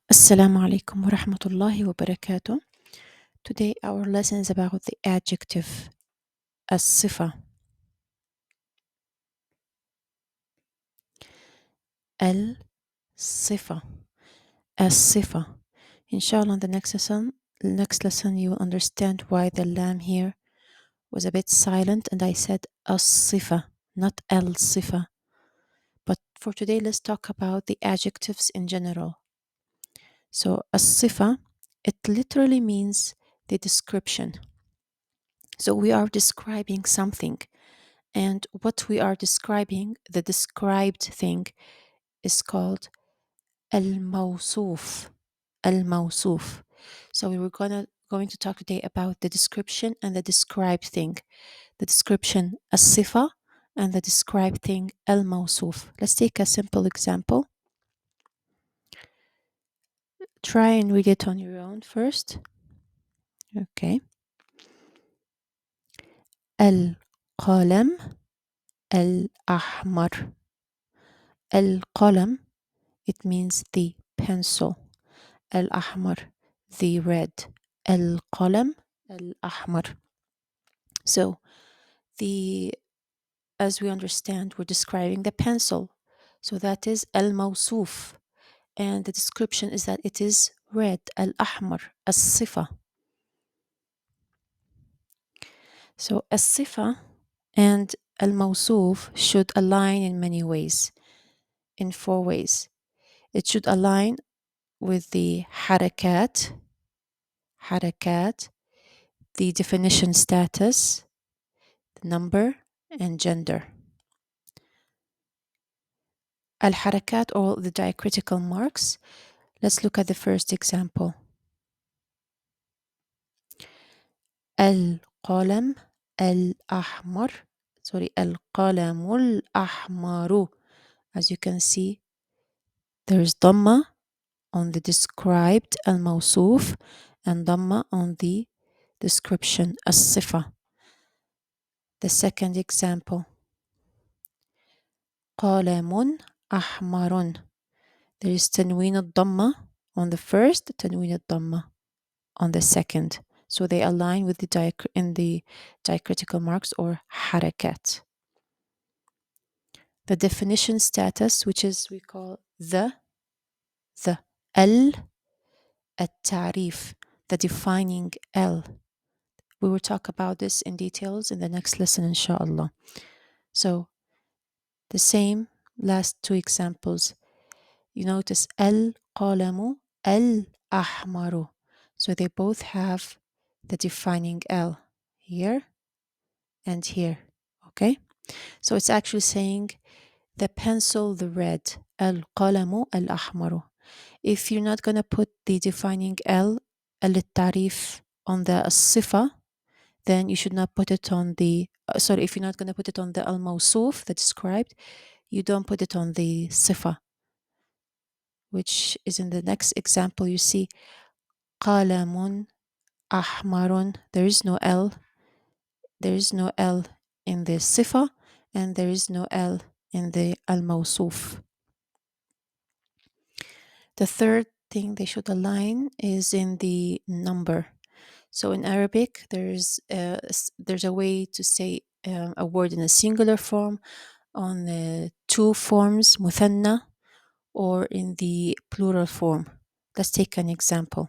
Assalamu Alaikum wa rahmatullahi wa barakatuh. Today our lesson is about the adjective الصفة. الصفة. الصفة. Inshallah, in the next lesson you will understand why the lamb here was a bit silent and I said الصفة, not الصفة. But for today, let's talk about the adjectives in general. So الصفة, it literally means the description. So we are describing something. And what we are describing, the described thing, is called al-mawsuf. Al-mawsuf. So we were going to talk today about the description and the described thing. The description as-sifa and the described thing al-mawsuf. Let's take a simple example. Try and read it on your own first. Okay. Al-qalam al-ahmar. Al-qalam, it means the pencil. Al-ahmar, the red. Al-qalam al-ahmar. So as we understand, we're describing the pencil. So that is al-mawsuf. And the description is that it is red. Al-ahmar, as-sifa. So as-sifa and al-mawsuf should align in many ways, in 4 ways. It should align with the harakat, the definition status, the number, and gender. Al-harakat, or the diacritical marks. Let's look at the first example. Al-qalam al-ahmar. Al-qalam al-ahmaru. As you can see, there is dhamma on the described al-mawsuf and dhamma on the description as-sifa. The second example. Qalamun ahmarun. There is tanween al-dhamma on the first, tanween al-dhamma on the second. So they align with the diacritical marks or harakat. The definition status, which is we call the al-ta'rif, the defining L. We will talk about this in details in the next lesson, inshallah. So the same last 2 examples. You notice al-qalamu al-ahmaru. So they both have the defining L here and here. Okay? So it's actually saying the pencil, the red. Al-qalamu al-ahmaru. If you're not going to put the defining L, al-tarif, on the sifa, then you should not put it on the, if you're not going to put it on the al-mawsuf, the described, you don't put it on the sifa, which is in the next example. You see qalamun ahmarun. There is no L. There is no L in the sifa, and there is no L in the al-mawsuf. The third thing they should align is in the number. So in Arabic, there's a way to say a word in a singular form, on 2 forms, muthanna, or in the plural form. Let's take an example.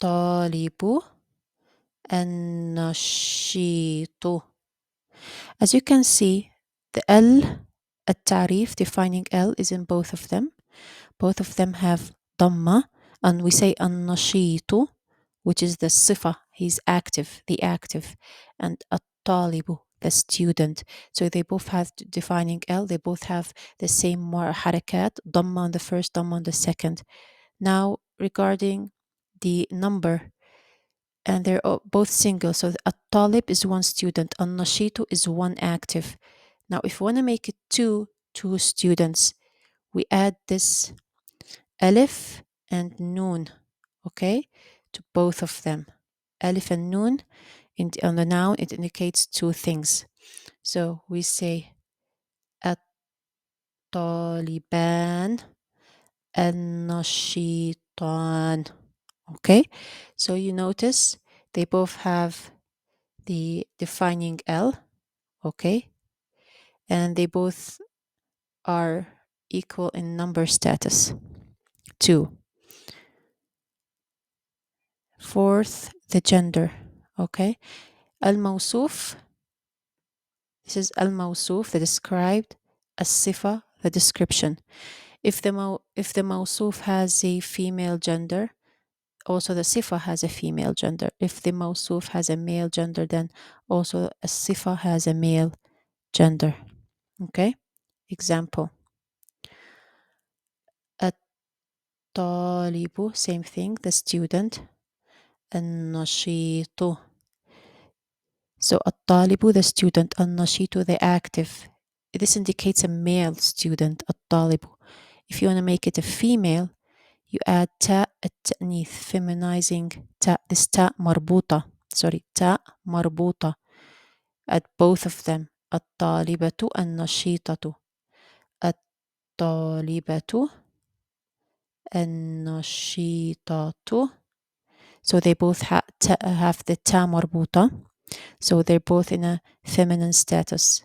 الطالب النشيط. As you can see, the L, التعريف, defining L, is in both of them. Both of them have dhamma, and we say النشيط, which is the sifa, he's active, the active, and الطالب, the student. So they both have defining L, they both have the same harakat, dhamma on the first, dhamma on the second. Now, regarding the number, and they're both single. So at-talib is 1 student, an-nashitu is 1 active. Now, if we want to make it two students, we add this alif and noon, okay, to both of them. Alif and noon, on the noun, it indicates 2 things. So we say الطالبان النشيطان. Okay, so you notice they both have the defining L, okay, and they both are equal in number status. 2. Fourth, the gender, okay. الموصوف, this is الموصوف, the described. الصفة, the description. If the موصوف has a female gender, also the sifa has a female gender. If the موصوف has a male gender, then also a sifa has a male gender. Okay? Example. الطالب, same thing, the student. النشيط. So الطالب, the student. النشيط, the active. This indicates a male student. الطالب. If you want to make it a female, you add تاء التأنيث, feminizing تاء. This تاء مربوطة. Sorry, تاء مربوطة. At both of them. الطالبة النشيطة. الطالبة النشيطة. So they both have the ta مربوطة. So they're both in a feminine status.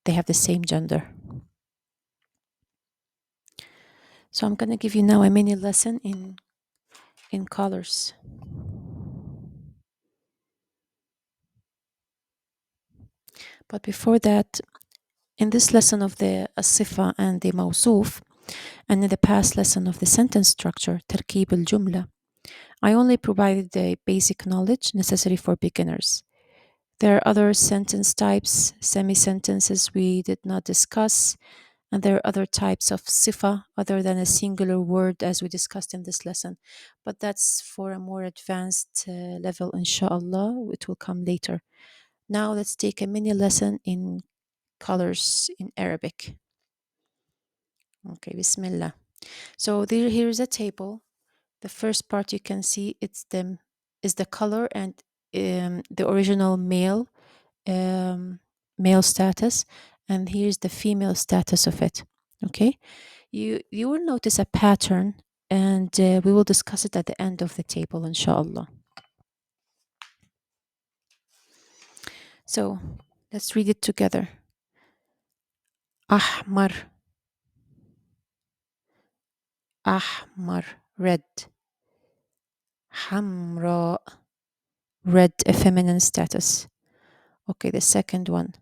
They have the same gender. So I'm going to give you now a mini lesson in colors. But before that, in this lesson of the الصفة and the موصوف, and in the past lesson of the sentence structure, تركيب الجملة, I only provided the basic knowledge necessary for beginners. There are other sentence types, semi-sentences we did not discuss, and there are other types of sifa other than a singular word as we discussed in this lesson. But that's for a more advanced level, inshallah. It will come later. Now let's take a mini lesson in colors in Arabic. Okay, Bismillah. So here's a table. The first part you can see is the color and the original male status, and here's the female status of it. Okay, you will notice a pattern, and we will discuss it at the end of the table, inshallah. So let's read it together. أحمر. أحمر, red. حمراء, red, a feminine status. Okay, the second one.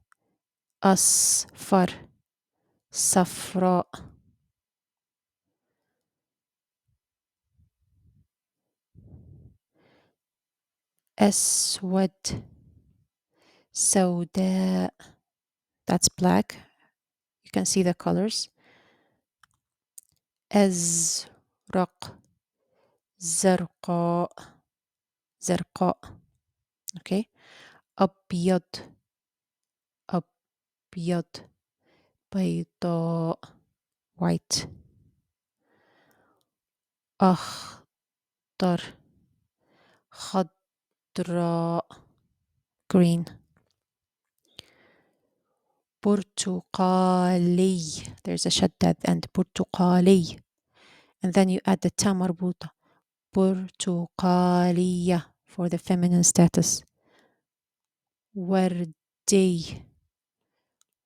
أصفر, صفراء. أسود, سوداء. That's black. You can see the colors. أزرق, زرقاء, زرقاء. Okay. أبيض, أبيض, بيضاء, white. أخضر, خضراء, green. برتقالي, there's a shadda at the end, برتقالي, and then you add the ta مربوطة. برتقالية for the feminine status. وردي,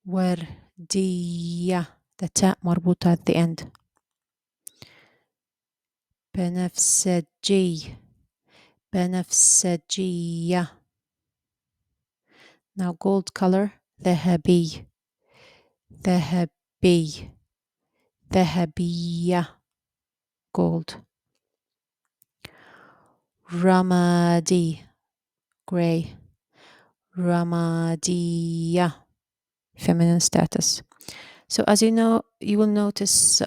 وردية, the ta مربوطة at the end. بنفسجي, بنفسجية. Now gold color, ذهبي, ذهبي, ذهبية, gold. رمادي, gray. رمادية, feminine status. So as you know, you will notice,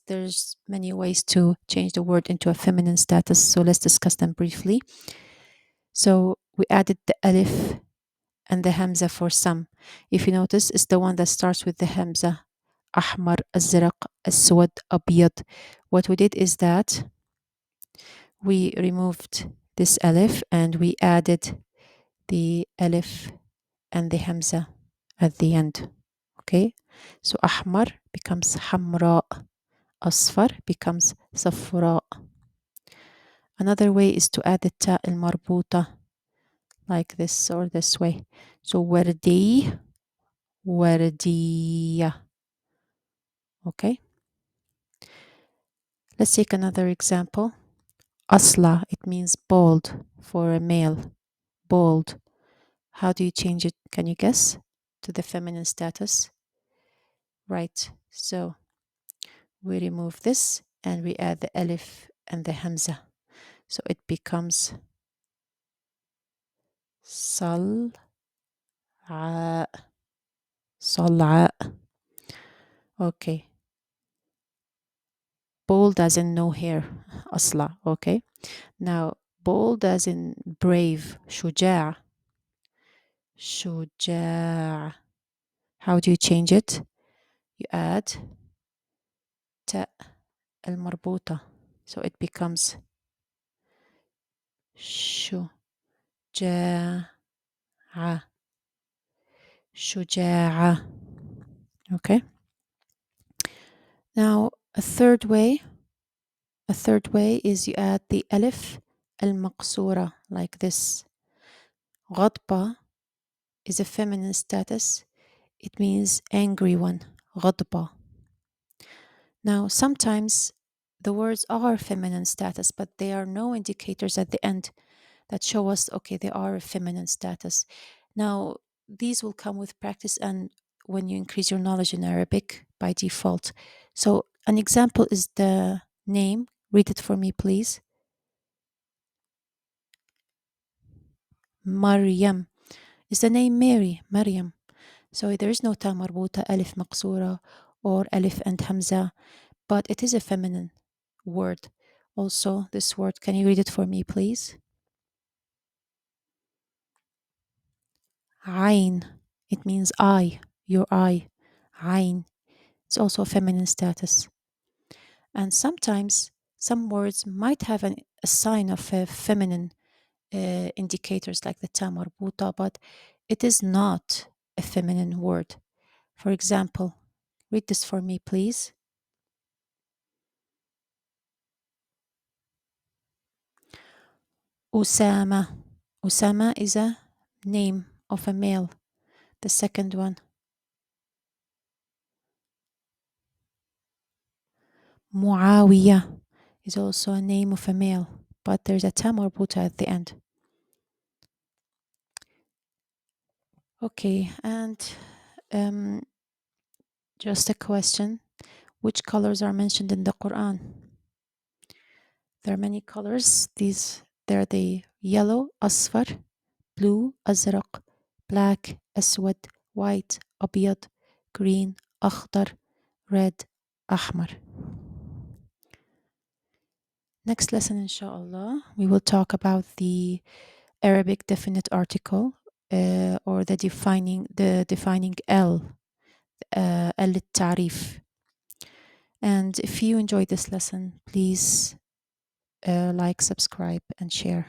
there's many ways to change the word into a feminine status. So let's discuss them briefly. So we added the alif and the hamza for some. If you notice, it's the one that starts with the hamza. أحمر, أزرق, أسود, أبيض. What we did is that we removed this alif and we added the alif and the hamza at the end. Okay, So أحمر becomes حمراء. أصفر becomes صفراء. Another way is to add the تاء المربوطة like this or this way. So وردي وردية. Okay. Let's take another example. Asla, it means bald for a male. Bald. How do you change it? Can you guess? To the feminine status. Right. So we remove this and we add the alif and the hamza. So it becomes صلعاء. صلعاء. Okay. Bold as in no hair. أصلع. Okay. Now bold as in brave. شجاع. شجاع. How do you change it? You add تاء المربوطة. So it becomes شجاعة. شجاعة. Okay. Now a third way is you add the alif المقصورة like this. غضبة is a feminine status. It means angry one. غضبة. Now sometimes the words are feminine status, but there are no indicators at the end that show us, okay, they are a feminine status. Now, these will come with practice and when you increase your knowledge in Arabic by default. So, an example is the name. Read it for me, please. Maryam. Is the name Mary? Maryam. So, there is no ta marbuta, alif maqsura, or alif and hamza, but it is a feminine word. Also, this word, can you read it for me, please? Ain. It means eye, your eye. Ain. It's also a feminine status. And sometimes some words might have a sign of a feminine indicators like the ta marbuta, but it is not a feminine word. For example, read this for me, please. Usama. Usama is a name of a male. The second one. Muawiyah is also a name of a male, but there's a ta marbuta at the end. Okay, and just a question. Which colors are mentioned in the Quran? There are many colors. They're the yellow, أصفر, blue, أزرق, black, أسود, white, أبيض, green, أخضر, red, أحمر. Next lesson, inshallah, we will talk about the Arabic definite article or the defining L, التعريف. And if you enjoyed this lesson, please like, subscribe, and share.